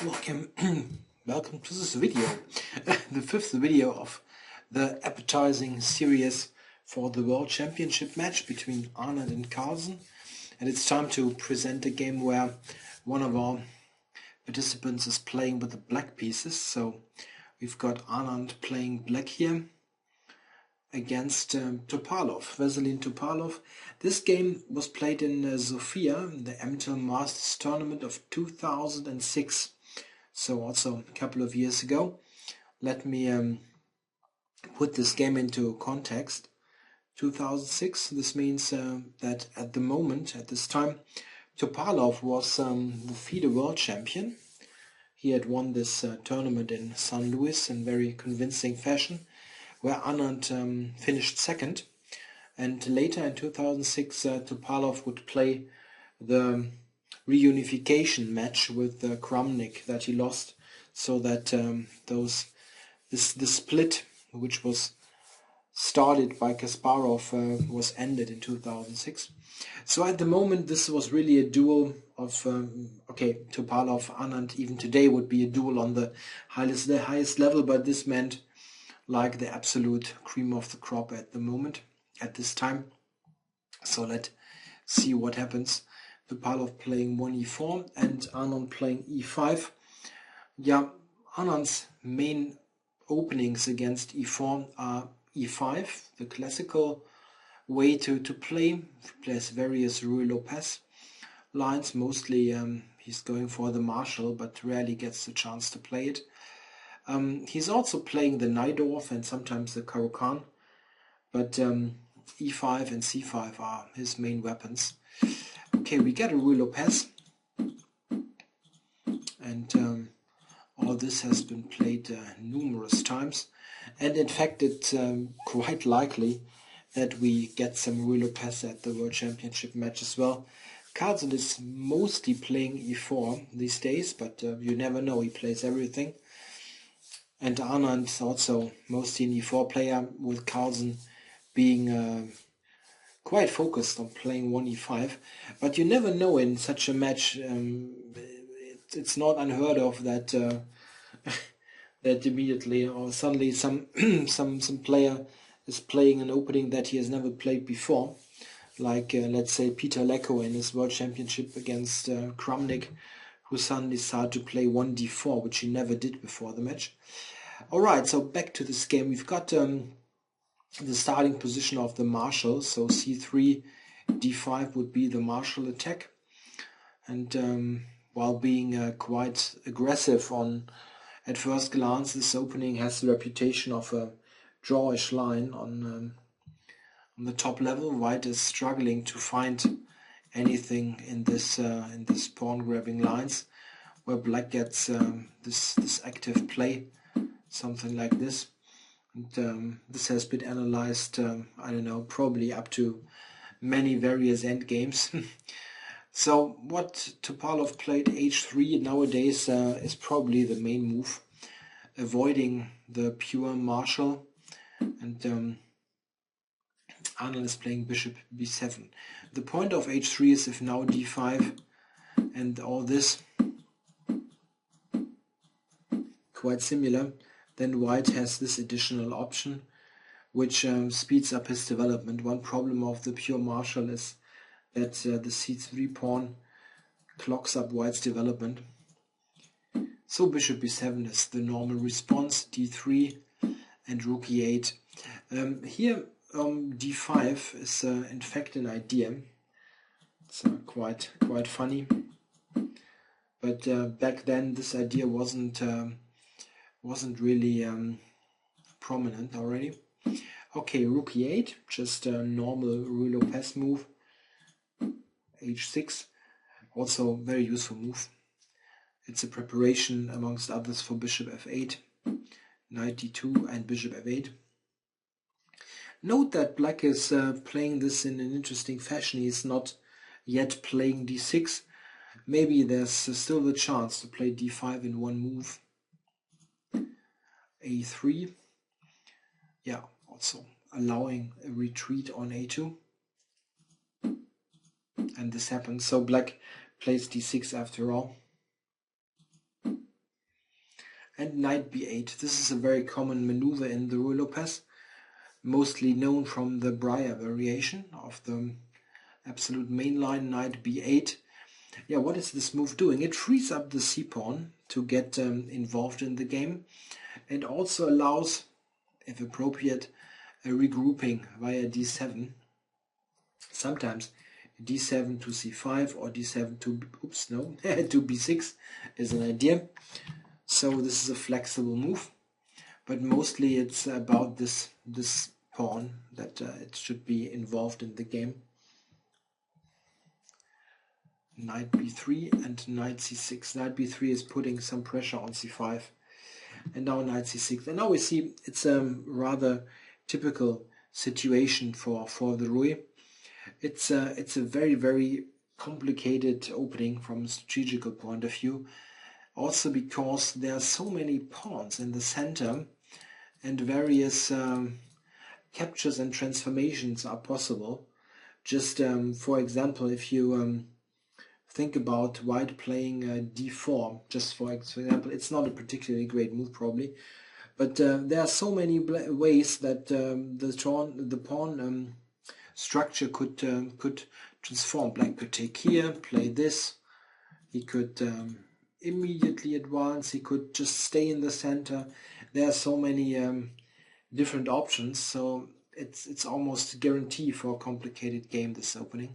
Welcome, welcome to this video, the fifth video of the appetizing series for the World Championship match between Anand and Carlsen. And it's time to present a game where one of our participants is playing with the black pieces. So we've got Anand playing black here against Vasilin Topalov. This game was played in Sofia, the amateur Masters tournament of 2006. So also a couple of years ago. Let me put this game into context. 2006, this means that at the moment, at this time, Topalov was the FIDE world champion. He had won this tournament in St. Louis in very convincing fashion, where Anand finished second. And later in 2006, Topalov would play the reunification match with Kramnik that he lost, so that the split, which was started by Kasparov, was ended in 2006. So at the moment, this was really a duel of Topalov-Anand even today would be a duel on the highest level, but this meant like the absolute cream of the crop at the moment, at this time. So let's see what happens. Topalov playing 1e4 and Anand playing e5. Yeah, Anand's main openings against e4 are e5, the classical way to play. He plays various Ruy Lopez lines. Mostly he's going for the Marshall, but rarely gets the chance to play it. He's also playing the Najdorf and sometimes the Caro-Kann, but e5 and c5 are his main weapons. Okay, we get a Ruy Lopez, and all this has been played numerous times, and in fact it's quite likely that we get some Ruy Lopez at the World Championship match as well. Carlsen is mostly playing e4 these days, but you never know, he plays everything. And Anand is also mostly an e4 player, with Carlsen being quite focused on playing 1e5, but you never know in such a match. It's not unheard of that that immediately or suddenly some some player is playing an opening that he has never played before, like let's say Peter Lecko in his World Championship against Kramnik, who suddenly started to play 1d4, which he never did before the match. Alright, so back to this game. We've got the starting position of the Marshall, so c3, d5 would be the Marshall attack, and while being quite aggressive at first glance, this opening has the reputation of a drawish line on the top level. White is struggling to find anything in this pawn grabbing lines, where black gets this active play, something like this. And this has been analyzed, I don't know, probably up to many various endgames. So what Topalov played h3 nowadays is probably the main move, avoiding the pure Marshall. And Anand is playing bishop b7. The point of h3 is if now d5 and all this quite similar, then white has this additional option, which speeds up his development. One problem of the pure Marshall is that the c3 pawn clogs up white's development. So bishop b7 is the normal response, d3 and rook e8. Here d5 is in fact an idea. It's quite funny, but back then this idea wasn't really prominent already. Okay, rook e8, just a normal Ruy Lopez move. h6, also very useful move. It's a preparation amongst others for bishop f8, knight d2 and bishop f8. Note that black is playing this in an interesting fashion. He's not yet playing d6. Maybe there's still the chance to play d5 in one move. a3, yeah, also allowing a retreat on a2, and this happens. So black plays d6 after all. and knight b8. This is a very common maneuver in the Ruy Lopez, mostly known from the Breyer variation of the absolute main line, knight b8. Yeah, what is this move doing? It frees up the c-pawn to get involved in the game, and also allows, if appropriate, a regrouping via d7. Sometimes d7 to c5 or d7 to, oops, no, to b6 is an idea. So this is a flexible move, but mostly it's about this pawn that it should be involved in the game. Knight b3 and knight c6. Knight b3 is putting some pressure on c5, and now knight c6. And now we see it's a rather typical situation for the Ruy. It's a very complicated opening from a strategical point of view, also because there are so many pawns in the center, and various captures and transformations are possible. Just for example, if you think about white playing d4, just for example, it's not a particularly great move probably, but there are so many ways that the pawn structure could transform. Black could take here, play this. He could immediately advance. He could just stay in the center. There are so many different options, so it's almost a guarantee for a complicated game, this opening.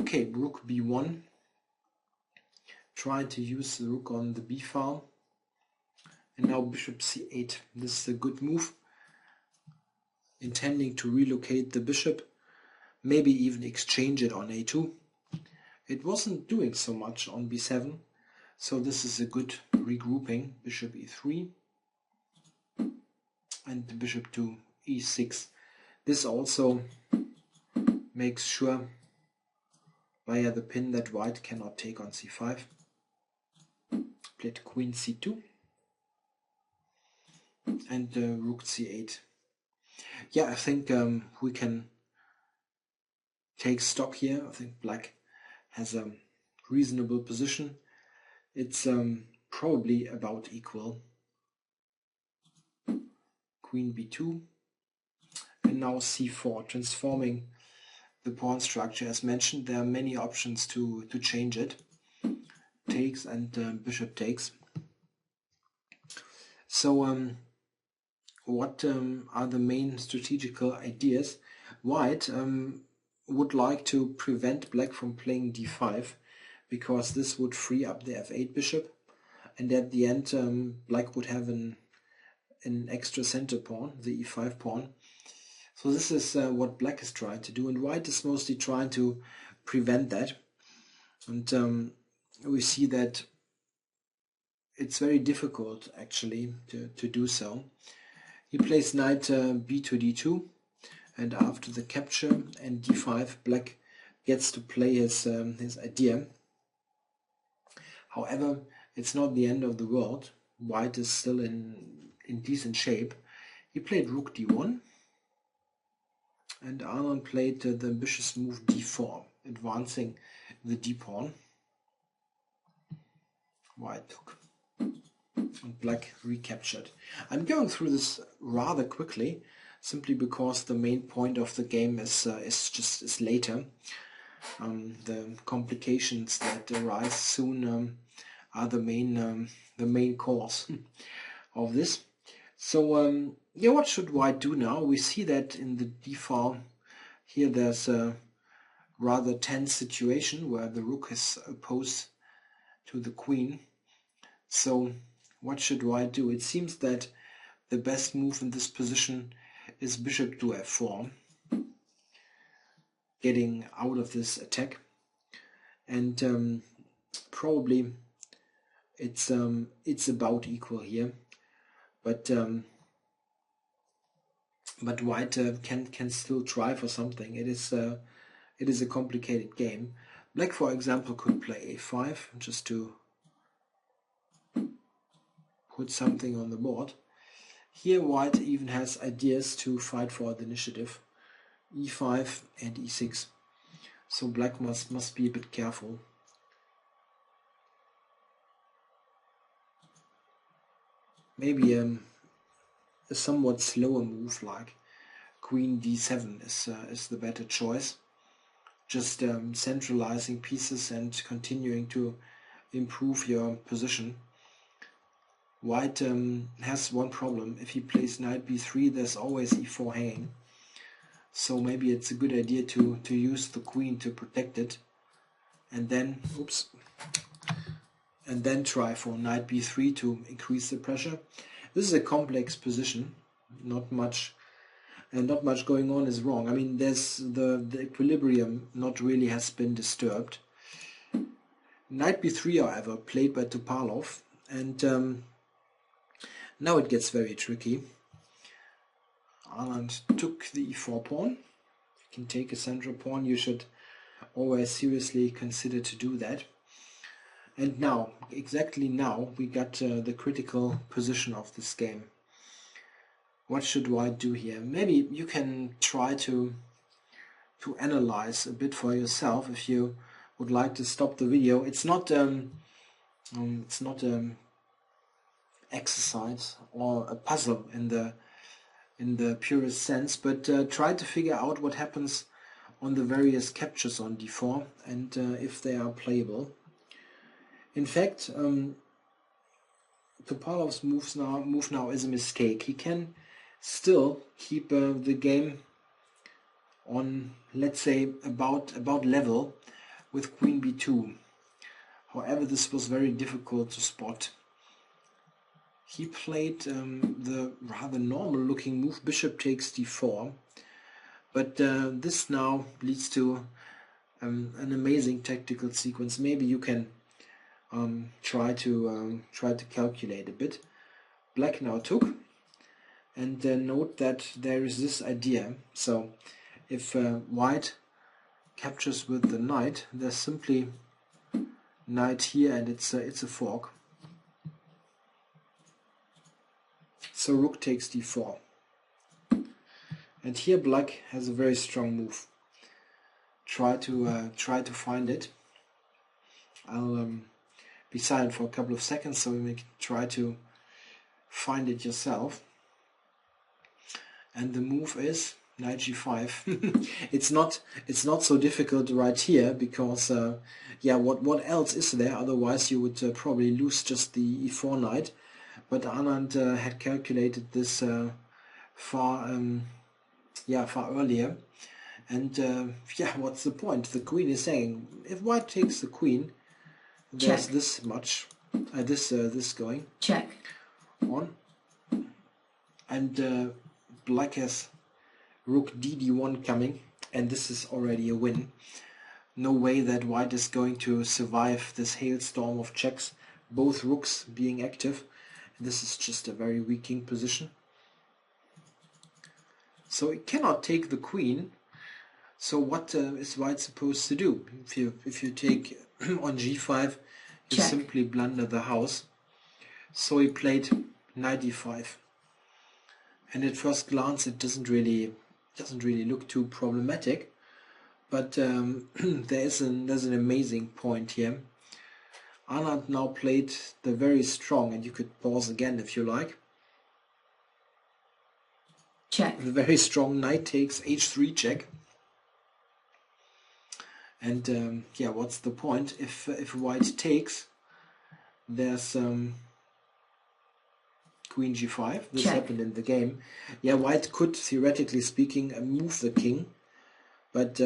Okay, rook b1. Trying to use the rook on the b file. And now bishop c8. This is a good move, intending to relocate the bishop, maybe even exchange it on a2. It wasn't doing so much on b7, so this is a good regrouping. Bishop e3 and the bishop to e6. This also makes sure via the pin that white cannot take on c5. Played queen c2 and rook c8. Yeah, I think we can take stock here. I think black has a reasonable position. It's probably about equal. Queen b2 and now c4, transforming the pawn structure. As mentioned, there are many options to change it. Takes and bishop takes. So what are the main strategical ideas? White would like to prevent black from playing d5, because this would free up the f8 bishop, and at the end black would have an extra center pawn, the e5 pawn. So this is what black is trying to do, and white is mostly trying to prevent that. And we see that it's very difficult actually to do so. He plays knight b to d2, and after the capture and d5, black gets to play his idea. However, it's not the end of the world. White is still in decent shape. He played rook d1, and Anand played the ambitious move d4, advancing the d-pawn. White took, and black recaptured. I'm going through this rather quickly, simply because the main point of the game is later. The complications that arise soon are the main cause of this. So yeah, what should white do now? We see that in the d-file here there's a rather tense situation where the rook is opposed to the queen. So what should white do? It seems that the best move in this position is bishop to f4, getting out of this attack, and probably it's about equal here, but white can still try for something. It is a complicated game. Black, for example, could play a5 just to put something on the board. Here white even has ideas to fight for the initiative, e5 and e6. So black must be a bit careful. maybe a somewhat slower move like Queen d7 is the better choice. Just centralizing pieces and continuing to improve your position. White has one problem. If he plays knight b3, there's always e4 hanging. So maybe it's a good idea to use the queen to protect it. And then, and then try for knight b3 to increase the pressure. This is a complex position. Not much going on is wrong. I mean, there's the equilibrium not really has been disturbed. Knight b3, however, played by Topalov, and now it gets very tricky. Anand took the e4 pawn. You can take a central pawn. You should always seriously consider to do that. And now, exactly now, we got the critical position of this game. What should White do here? Maybe you can try to analyze a bit for yourself if you would like to stop the video. It's not exercise or a puzzle in the purest sense, but try to figure out what happens on the various captures on d4 and if they are playable. In fact, Topalov's move now is a mistake. He can still keep the game on, let's say, about level with Queen b2. However, this was very difficult to spot. He played the rather normal looking move, bishop takes d4, but this now leads to an amazing tactical sequence. Maybe you can try to calculate a bit. Black now took, and note that there is this idea. So if White captures with the knight, there's simply knight here, and it's a fork. So rook takes d4, and here Black has a very strong move. Try to find it. I'll be silent for a couple of seconds so you can try to find it yourself. And the move is knight g5. it's not so difficult right here because yeah, what else is there? Otherwise you would probably lose just the e4 knight. But Anand had calculated this far earlier, and yeah, what's the point? The queen is saying if White takes the queen, there's check. This much, this going check on, and Black has rook dd1 coming, and this is already a win. No way that White is going to survive this hailstorm of checks, both rooks being active. This is just a very weak king position. So it cannot take the queen. So what is White supposed to do? If you take on g5, you check. Simply blunder the house. So he played knight d5, and at first glance it doesn't really look too problematic. But there's an amazing point here. Anand now played the very strong, and you could pause again if you like. Check. The very strong knight takes h3 check. And yeah, what's the point? If White takes, there's queen g5. This check. Happened in the game. Yeah, White could, theoretically speaking, move the king, but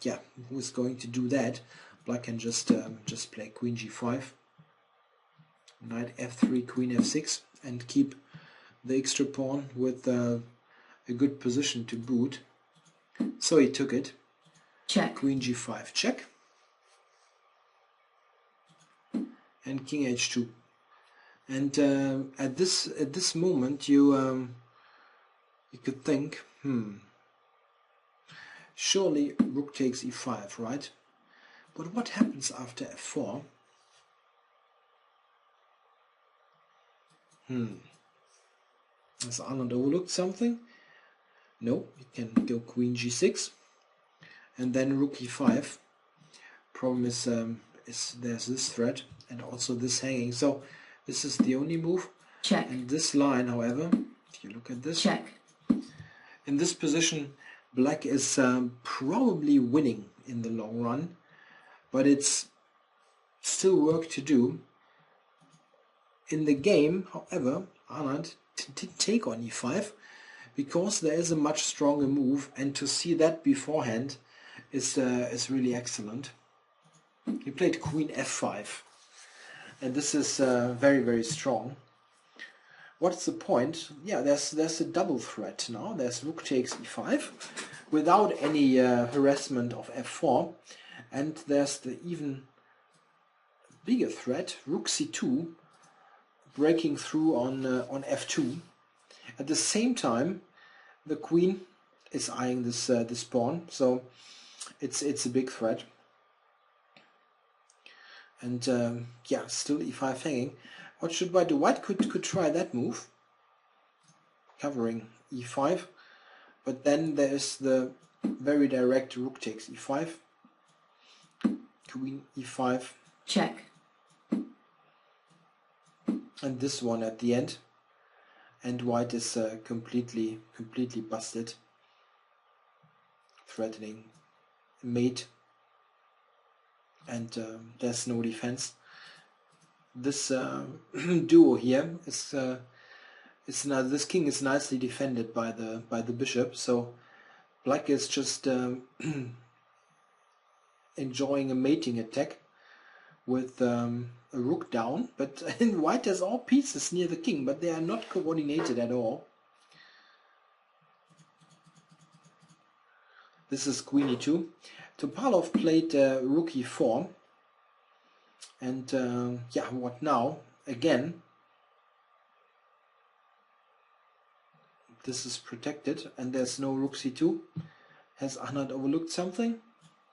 yeah, who's going to do that? Black can just play queen g5, knight f3, queen f6, and keep the extra pawn with a good position to boot. So he took it. Check. Queen g5 check, and king h2. And at this moment you could think, surely rook takes e5, right? But what happens after f4? Has Anand overlooked something? No, you can go queen g6, and then rook e5. Problem is there's this threat and also this hanging. So this is the only move. check, And this line, however, if you look at this, check, in this position, black is probably winning in the long run, but it's still work to do. In the game, however, Anand didn't take on e5 because there is a much stronger move, and to see that beforehand is really excellent. He played queen f5, and this is very, very strong. What's the point? Yeah, there's a double threat now. There's rook takes e5 without any harassment of f4, and there's the even bigger threat, rook c2, breaking through on f2. At the same time, the queen is eyeing this pawn, so it's a big threat. And yeah, still e5 hanging. What should white do? White could try that move, covering e5, but then there's the very direct rook takes e5, queen e5, check, and this one at the end, and white is completely busted, threatening mate, and there's no defense. This duo here is this king is nicely defended by the bishop, so black is just enjoying a mating attack with a rook down, but white has all pieces near the king, but they are not coordinated at all. This is queen e2. Topalov played rook e4, and yeah, what now? Again, this is protected, and there's no rook c2. Has Anand overlooked something?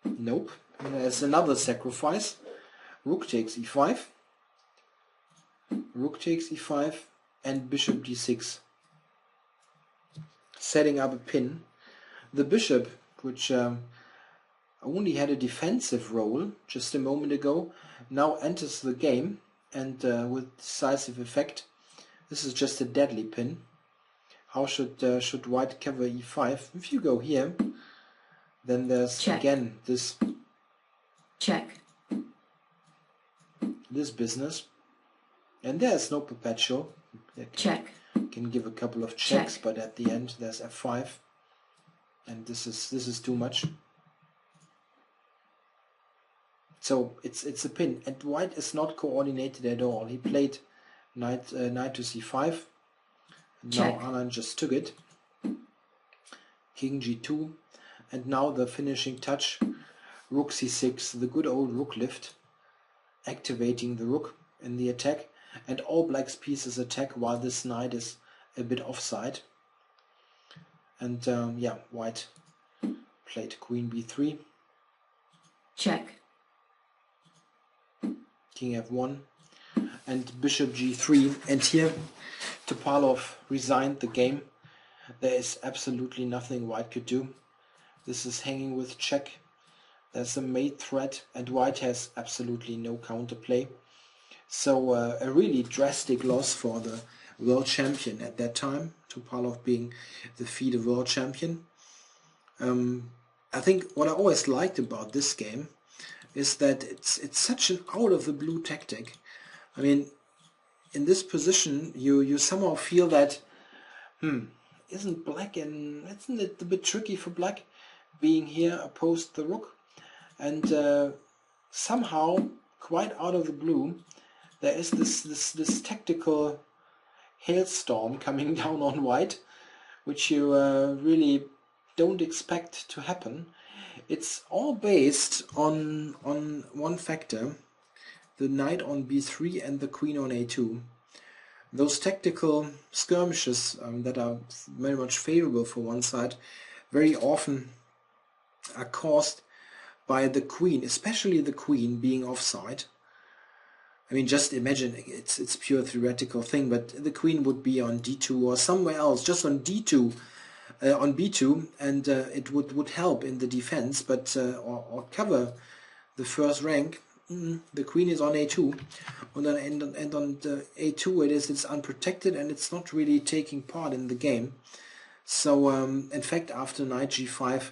Nope. There's another sacrifice. Rook takes e5, rook takes e5, and bishop d6, setting up a pin. The bishop, which only had a defensive role just a moment ago, now enters the game, and with decisive effect. This is just a deadly pin. How should white cover e5? If you go here, then there's check, again this check, business, and there's no perpetual. check, Can give a couple of checks, check, but at the end there's f5, and this is too much. So it's a pin, and white is not coordinated at all. He played knight to c5. Now Anand just took it. King g2, and now the finishing touch, rook c6, the good old rook lift, activating the rook in the attack, and all black's pieces attack while this knight is a bit offside. And yeah, white played queen b3, check, king f1, and bishop g3, and here Topalov resigned the game. There is absolutely nothing white could do. This is hanging with check. There's a mate threat, and white has absolutely no counterplay. So a really drastic loss for the world champion at that time, Topalov being the FIDE world champion. I think what I always liked about this game is that it's such an out of the blue tactic. I mean, in this position, you somehow feel that, isn't it a bit tricky for black being here opposed the rook? And somehow, quite out of the blue, there is this tactical hailstorm coming down on white, which you really don't expect to happen. It's all based on one factor: the knight on b3 and the queen on a2. Those tactical skirmishes that are very much favorable for one side very often are caused by the queen, especially the queen being offside. I mean, just imagine, it's pure theoretical thing, but the queen would be on d2 or somewhere else, just on d2, on b2, and it would help in the defense, but or cover the first rank. the queen is on a2, and on the a2 it's unprotected and it's not really taking part in the game. So in fact, after knight g5,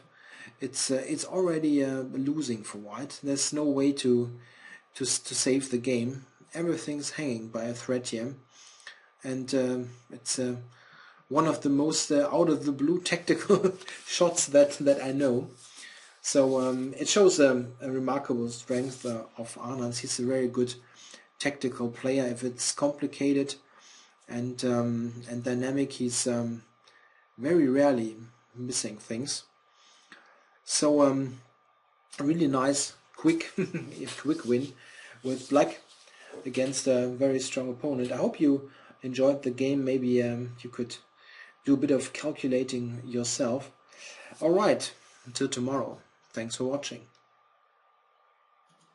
it's already losing for white. There's no way to save the game. Everything's hanging by a thread here, and it's one of the most out of the blue tactical shots that I know. So it shows a remarkable strength of Anand. He's a very good tactical player. If it's complicated and dynamic, he's very rarely missing things. So a really nice quick win with black against a very strong opponent. I hope you enjoyed the game. Maybe you could do a bit of calculating yourself. Alright, until tomorrow. Thanks for watching.